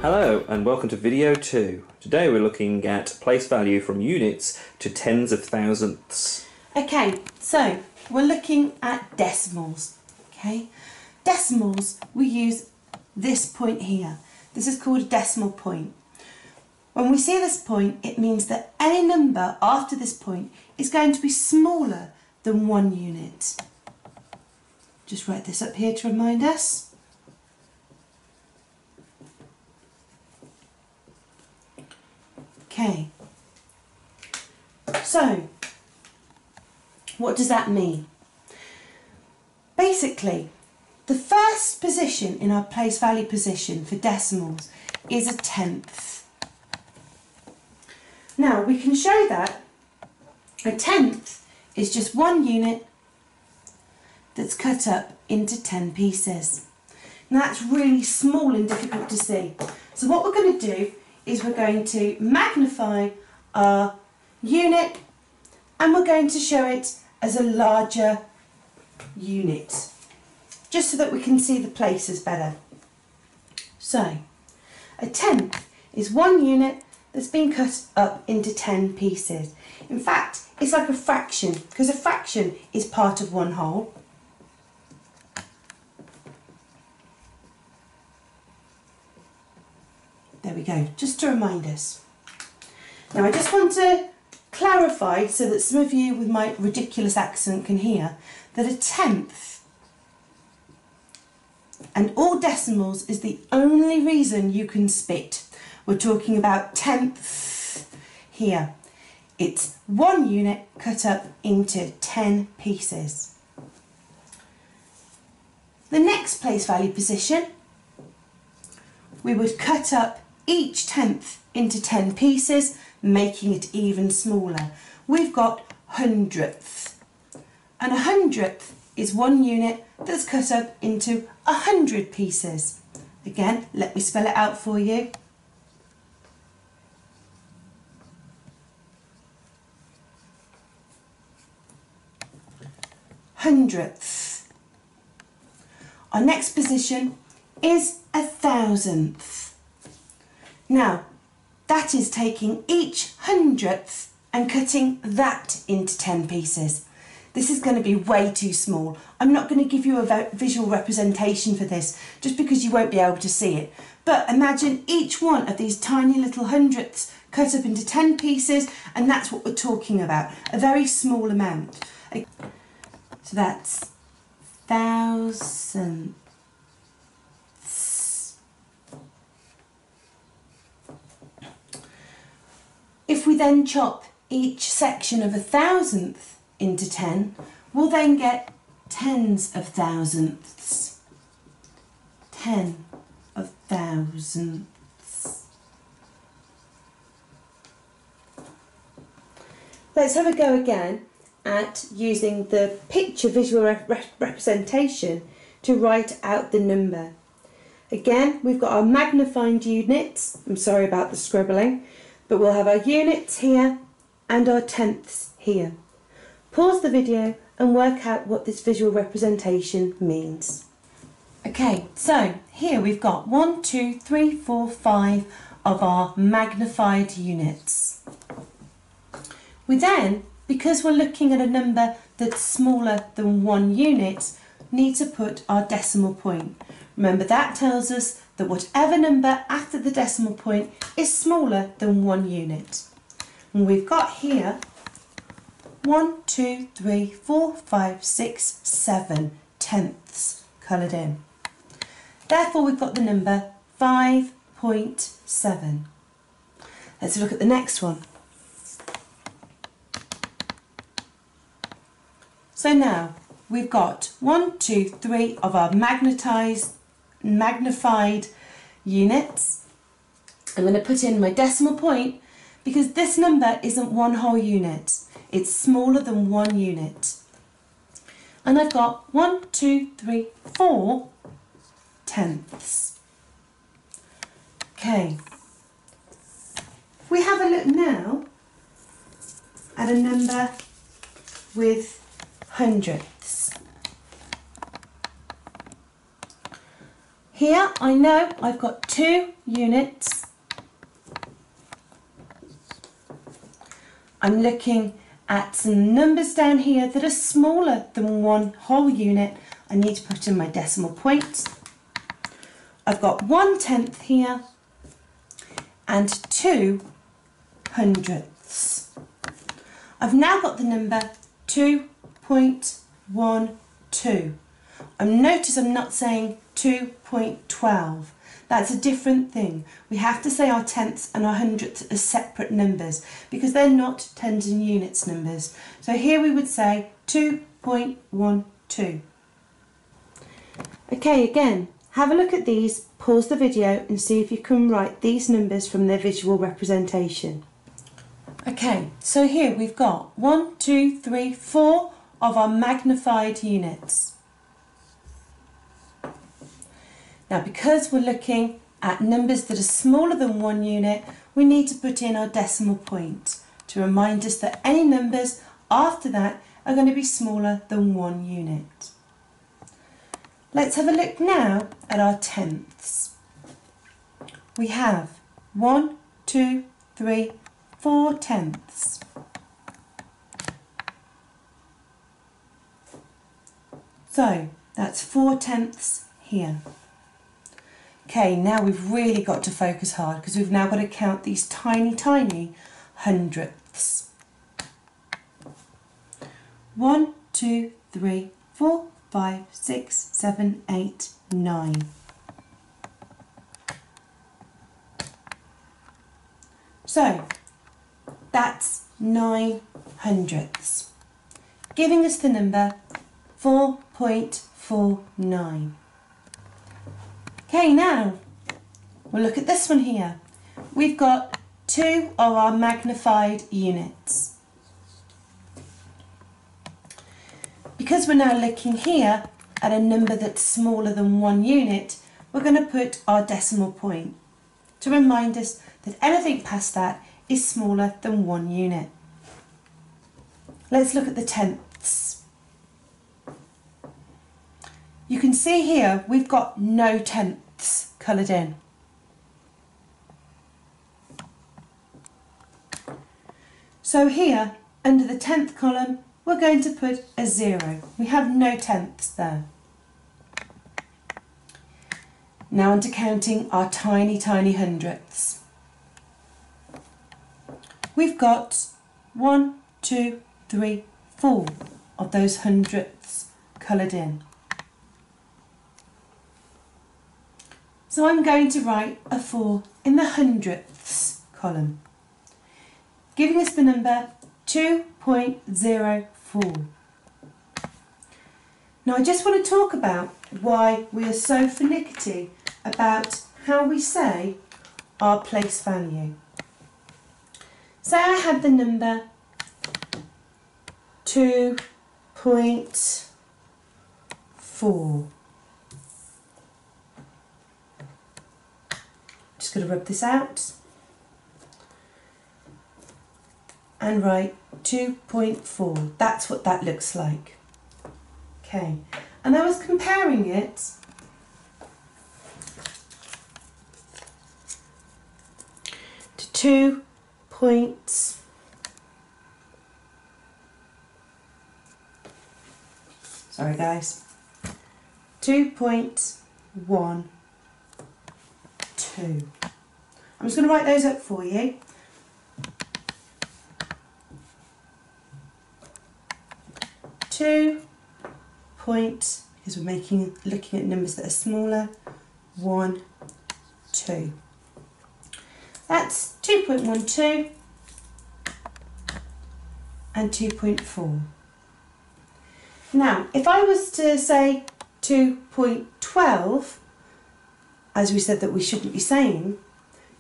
Hello and welcome to video 2. Today we're looking at place value from units to tens of thousandths. Okay, so we're looking at decimals. Okay, decimals, we use this point here. This is called a decimal point. When we see this point, it means that any number after this point is going to be smaller than 1 unit. Just write this up here to remind us. Okay, so what does that mean? Basically, the first position in our place value position for decimals is a tenth. Now we can show that a tenth is just 1 unit that's cut up into 10 pieces. Now that's really small and difficult to see. So what we're going to do is we're going to magnify our unit and we're going to show it as a larger unit, just so that we can see the places better. So, a tenth is 1 unit that's been cut up into 10 pieces. In fact, it's like a fraction, because a fraction is part of 1 whole. There we go, just to remind us. Now I just want to clarify so that some of you with my ridiculous accent can hear that a tenth and all decimals is the only reason you can split. We're talking about tenths here. It's 1 unit cut up into 10 pieces. The next place value position, we would cut up each tenth into 10 pieces, making it even smaller. We've got hundredths, and a hundredth is 1 unit that's cut up into 100 pieces. Again, let me spell it out for you. Hundredths. Our next position is a thousandth. Now, that is taking each hundredth and cutting that into 10 pieces. This is going to be way too small. I'm not going to give you a visual representation for this, just because you won't be able to see it. But imagine each one of these tiny little hundredths cut up into 10 pieces, and that's what we're talking about, a very small amount. So that's thousandths. If we then chop each section of a thousandth into 10, we'll then get tens of thousandths. 10 of thousandths. Let's have a go again at using the picture visual representation to write out the number. Again, we've got our magnified units. I'm sorry about the scribbling. But we'll have our units here and our tenths here. Pause the video and work out what this visual representation means. Okay, so here we've got 1, 2, 3, 4, 5 of our magnified units. We then, because we're looking at a number that's smaller than 1 unit, need to put our decimal point. Remember, that tells us that whatever number after the decimal point is smaller than 1 unit. And we've got here 1, 2, 3, 4, 5, 6, 7 tenths coloured in. Therefore we've got the number 5.7. Let's look at the next one. So now we've got 1, 2, 3 of our magnified units. I'm going to put in my decimal point because this number isn't 1 whole unit. It's smaller than 1 unit. And I've got 1, 2, 3, 4 tenths. Okay. If we have a look now at a number with hundredths. Here I know I've got 2 units. I'm looking at some numbers down here that are smaller than 1 whole unit. I need to put in my decimal point. I've got 1/10 here and 2 hundredths. I've now got the number 2.12. Notice I'm not saying 2.12. That's a different thing. We have to say our tenths and our hundredths as separate numbers because they're not tens and units numbers. So here we would say 2.12. Okay, again, have a look at these, pause the video and see if you can write these numbers from their visual representation. Okay, so here we've got 1, 2, 3, 4 of our magnified units. Now, because we're looking at numbers that are smaller than 1 unit, we need to put in our decimal point to remind us that any numbers after that are going to be smaller than 1 unit. Let's have a look now at our tenths. We have 1, 2, 3, 4 tenths. So that's 4 tenths here. Okay, now we've really got to focus hard because we've now got to count these tiny hundredths. 1, 2, 3, 4, 5, 6, 7, 8, 9. So that's 9 hundredths, giving us the number 4.49. Okay, now we'll look at this one here. We've got 2 of our magnified units. Because we're now looking here at a number that's smaller than 1 unit, we're going to put our decimal point to remind us that anything past that is smaller than 1 unit. Let's look at the tenths. You can see here we've got no tenths coloured in. So here, under the tenth column, we're going to put a 0. We have no tenths there. Now onto counting our tiny hundredths. We've got 1, 2, 3, 4 of those hundredths coloured in. So I'm going to write a 4 in the hundredths column, giving us the number 2.04. Now I just want to talk about why we are so finicky about how we say our place value. Say I had the number 2.4. Just going to rub this out and write 2.4. That's what that looks like. Okay, and I was comparing it to 2. Sorry guys, 2.12. I'm just going to write those up for you. Because we're looking at numbers that are smaller, 1, 2. That's 2.12 and 2.4. Now, if I was to say 2.12, as we said that we shouldn't be saying,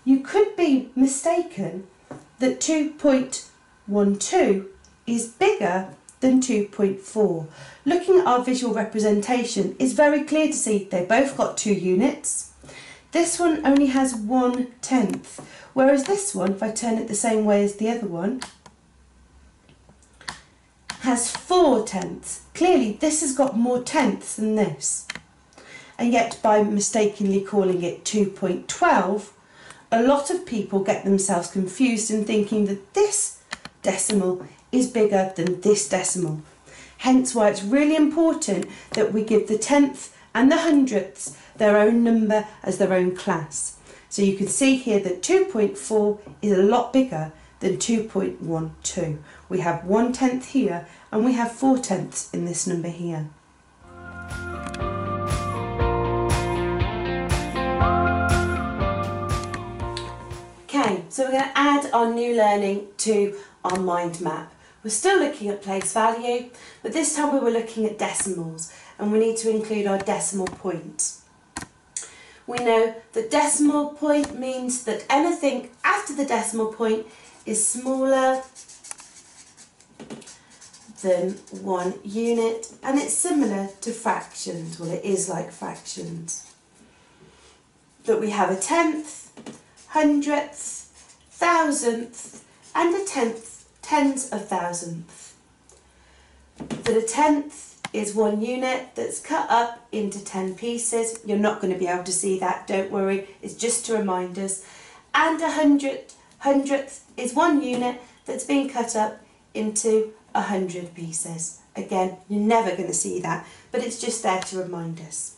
you could be mistaken that 2.12 is bigger than 2.4. Looking at our visual representation, it's very clear to see they both got 2 units. This one only has 1/10, whereas this one, if I turn it the same way as the other one, has 4/10. Clearly this has got more tenths than this. and yet by mistakenly calling it 2.12, a lot of people get themselves confused in thinking that this decimal is bigger than this decimal. Hence why it's really important that we give the tenth and the hundredths their own number as their own class. So you can see here that 2.4 is a lot bigger than 2.12. We have 1/10 here and we have 4/10 in this number here. Okay, so we're going to add our new learning to our mind map. We're still looking at place value, but this time we were looking at decimals, and we need to include our decimal points. We know that decimal point means that anything after the decimal point is smaller than 1 unit, and it's similar to fractions. Well, it is like fractions. That we have a tenth, hundredth, thousandth, and a tens of thousandth. That a tenth is 1 unit that's cut up into 10 pieces. You're not going to be able to see that, don't worry, it's just to remind us. And a hundredth is 1 unit that's been cut up into 100 pieces. Again, you're never going to see that, but it's just there to remind us.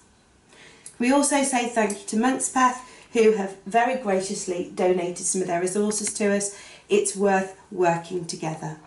We also say thank you to Monkspath, who have very graciously donated some of their resources to us. It's worth working together.